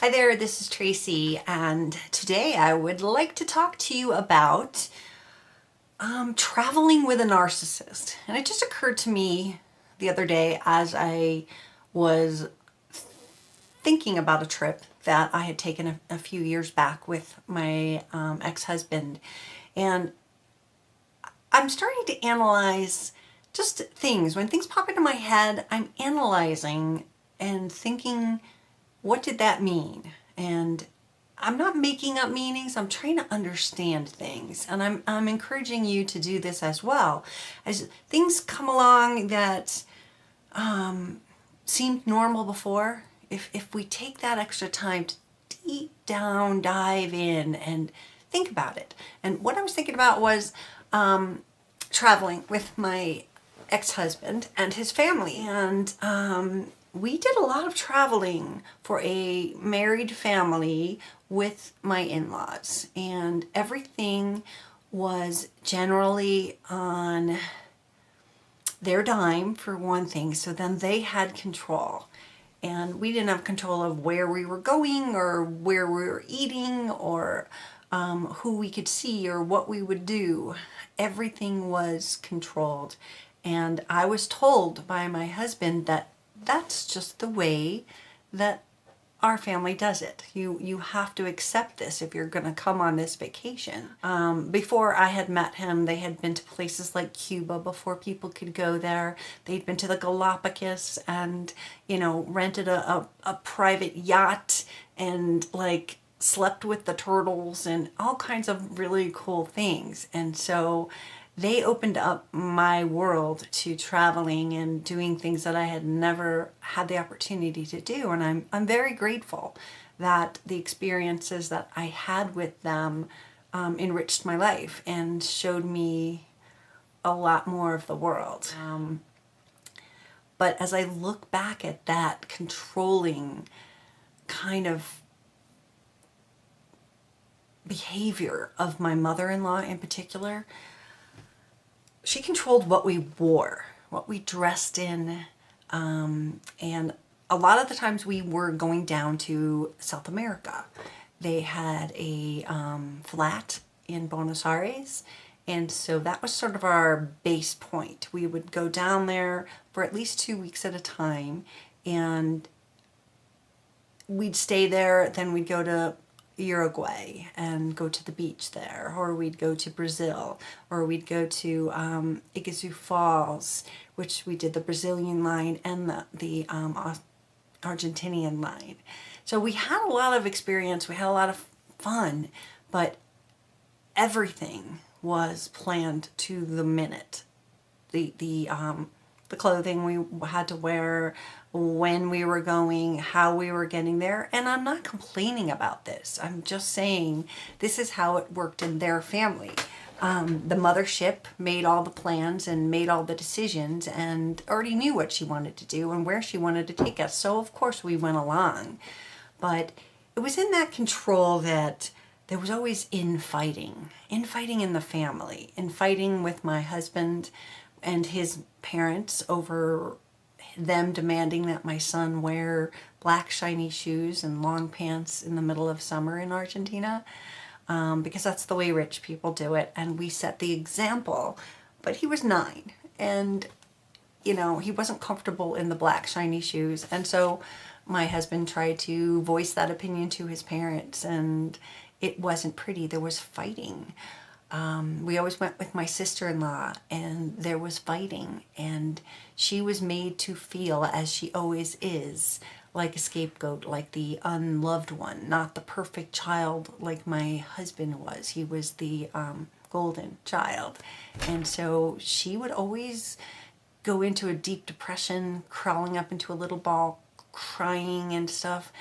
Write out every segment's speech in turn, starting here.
Hi there, this is Tracy, and today I would like to talk to you about traveling with a narcissist. And it just occurred to me the other day as I was thinking about a trip that I had taken a few years back with my ex-husband. And I'm starting to analyze just things. When things pop into my head, I'm analyzing and thinking, what did that mean? And I'm not making up meanings. I'm trying to understand things, and I'm encouraging you to do this as well. As things come along that seemed normal before, if we take that extra time to deep down dive in and think about it. And what I was thinking about was traveling with my ex-husband and his family, and we did a lot of traveling for a married family with my in-laws, and everything was generally on their dime, for one thing. So then they had control, and we didn't have control of where we were going or where we were eating or who we could see or what we would do. Everything was controlled, and I was told by my husband that that's just the way that our family does it. You have to accept this if you're going to come on this vacation. Before I had met him, they had been to places like Cuba before people could go there. They'd been to the Galapagos and, rented a private yacht and like slept with the turtles and all kinds of really cool things. And so they opened up my world to traveling and doing things that I had never had the opportunity to do. And I'm very grateful that the experiences that I had with them enriched my life and showed me a lot more of the world. But as I look back at that controlling kind of behavior of my mother-in-law in particular, she controlled what we wore, what we dressed in, and a lot of the times we were going down to South America. They had a flat in Buenos Aires, and so that was sort of our base point. We would go down there for at least 2 weeks at a time, and we'd stay there, then we'd go to Uruguay and go to the beach there, or we'd go to Brazil, or we'd go to Iguazu Falls, which we did the Brazilian line and the Argentinian line. So we had a lot of experience, we had a lot of fun, but everything was planned to the minute. The clothing we had to wear, when we were going, how we were getting there. And I'm not complaining about this. I'm just saying this is how it worked in their family. The mothership made all the plans and made all the decisions and already knew what she wanted to do and where she wanted to take us. So of course we went along. But it was in that control that there was always infighting in the family, infighting with my husband and his parents over them demanding that my son wear black shiny shoes and long pants in the middle of summer in Argentina, because that's the way rich people do it, and we set the example. But he was 9, and he wasn't comfortable in the black shiny shoes, and so my husband tried to voice that opinion to his parents, and it wasn't pretty. There was fighting. We always went with my sister-in-law, and there was fighting, and she was made to feel, as she always is, like a scapegoat, like the unloved one, not the perfect child like my husband was. He was the golden child. And so she would always go into a deep depression, crawling up into a little ball, crying and stuff.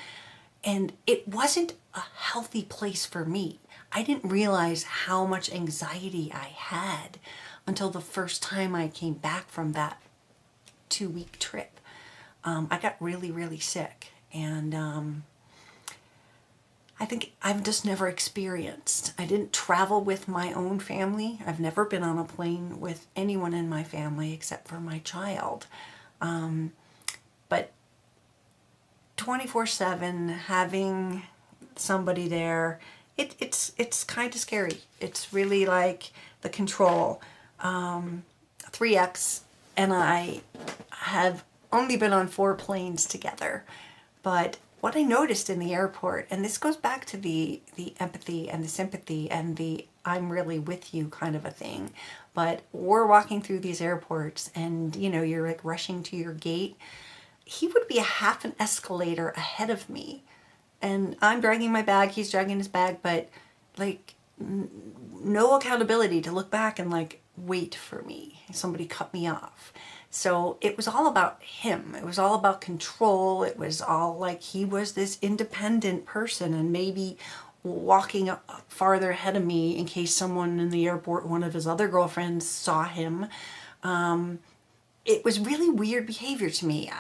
And it wasn't a healthy place for me. I didn't realize how much anxiety I had until the first time I came back from that 2-week trip. I got really, really sick, and I think I've just never experienced. I didn't travel with my own family. I've never been on a plane with anyone in my family except for my child. But 24/7 having somebody there, it's kind of scary. It's really like the control. 3X and I have only been on 4 planes together, but what I noticed in the airport, and this goes back to the empathy and the sympathy and the I'm really with you kind of a thing, but we're walking through these airports and you know, you're like rushing to your gate. He would be a half an escalator ahead of me, and I'm dragging my bag, he's dragging his bag, but like no accountability to look back and like wait for me. Somebody cut me off. So it was all about him. It was all about control. It was all like he was this independent person and maybe walking up farther ahead of me in case someone in the airport, one of his other girlfriends, saw him. It was really weird behavior to me.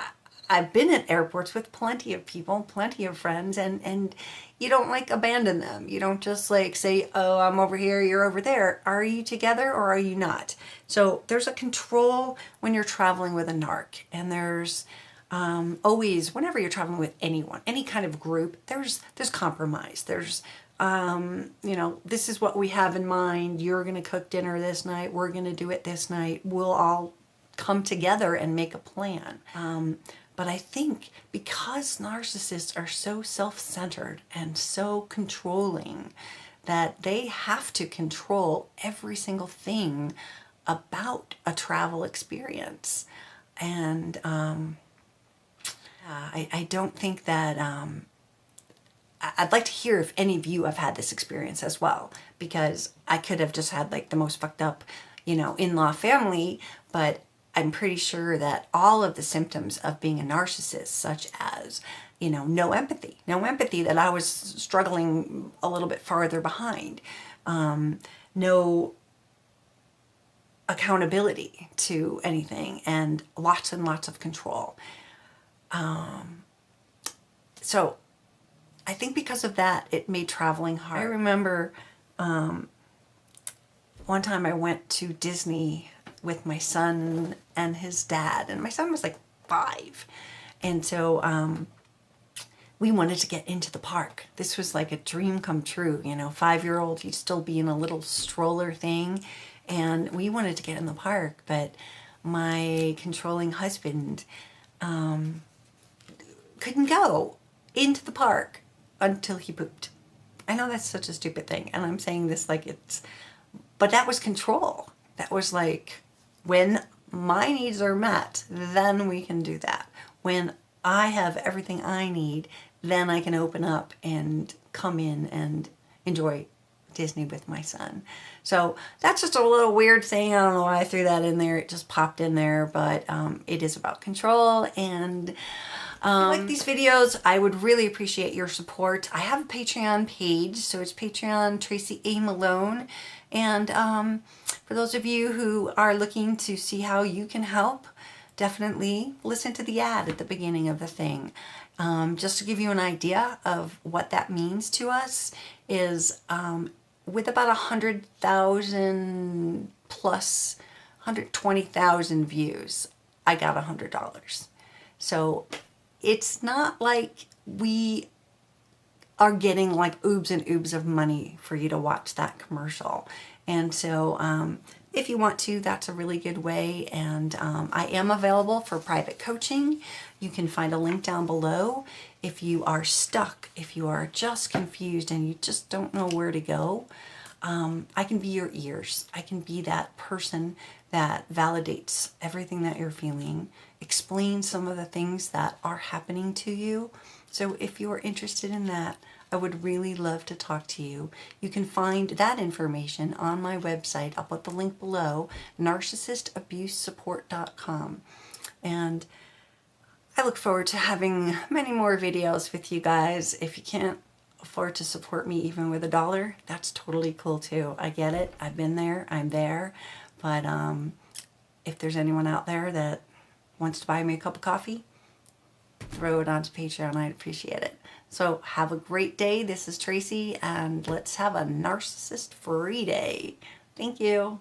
I've been at airports with plenty of people, plenty of friends, and you don't like abandon them. You don't just like say, oh, I'm over here, you're over there. Are you together or are you not? So there's a control when you're traveling with a narc, and there's always, whenever you're traveling with anyone, any kind of group, there's compromise. There's, you know, this is what we have in mind. You're going to cook dinner this night. We're going to do it this night. We'll all come together and make a plan. But I think because narcissists are so self-centered and so controlling that they have to control every single thing about a travel experience. And I don't think that, I'd like to hear if any of you have had this experience as well, because I could have just had like the most fucked up, you know, in-law family, but I'm pretty sure that all of the symptoms of being a narcissist, such as, you know, no empathy that I was struggling a little bit farther behind, no accountability to anything, and lots of control. So I think because of that, it made traveling hard. I remember one time I went to Disney with my son and his dad, and my son was like 5, and so we wanted to get into the park. This was like a dream come true, you know, 5-year-old, he'd still be in a little stroller thing, and we wanted to get in the park, but my controlling husband couldn't go into the park until he pooped. I know that's such a stupid thing, and I'm saying this like it's, but that was control. That was like, when my needs are met, then we can do that. When I have everything I need, then I can open up and come in and enjoy Disney with my son. So that's just a little weird thing. I don't know why I threw that in there. It just popped in there, but it is about control. And if you like these videos, I would really appreciate your support. I have a Patreon page, so it's Patreon Tracy A. Malone. And for those of you who are looking to see how you can help, definitely listen to the ad at the beginning of the thing. Just to give you an idea of what that means to us is with about 100,000 plus 120,000 views, I got $100. So it's not like we are getting like oobs and oobs of money for you to watch that commercial. And so if you want to, that's a really good way. And I am available for private coaching. You can find a link down below. If you are stuck, if you are just confused and you just don't know where to go, I can be your ears. I can be that person that validates everything that you're feeling, explains some of the things that are happening to you. So if you are interested in that, I would really love to talk to you. You can find that information on my website. I'll put the link below, narcissistabusesupport.com. And I look forward to having many more videos with you guys. If you can't afford to support me even with $1, that's totally cool too. I get it. I've been there. I'm there. But if there's anyone out there that wants to buy me a cup of coffee, throw it onto Patreon. I'd appreciate it. So have a great day. This is Tracy, and let's have a narcissist-free day. Thank you.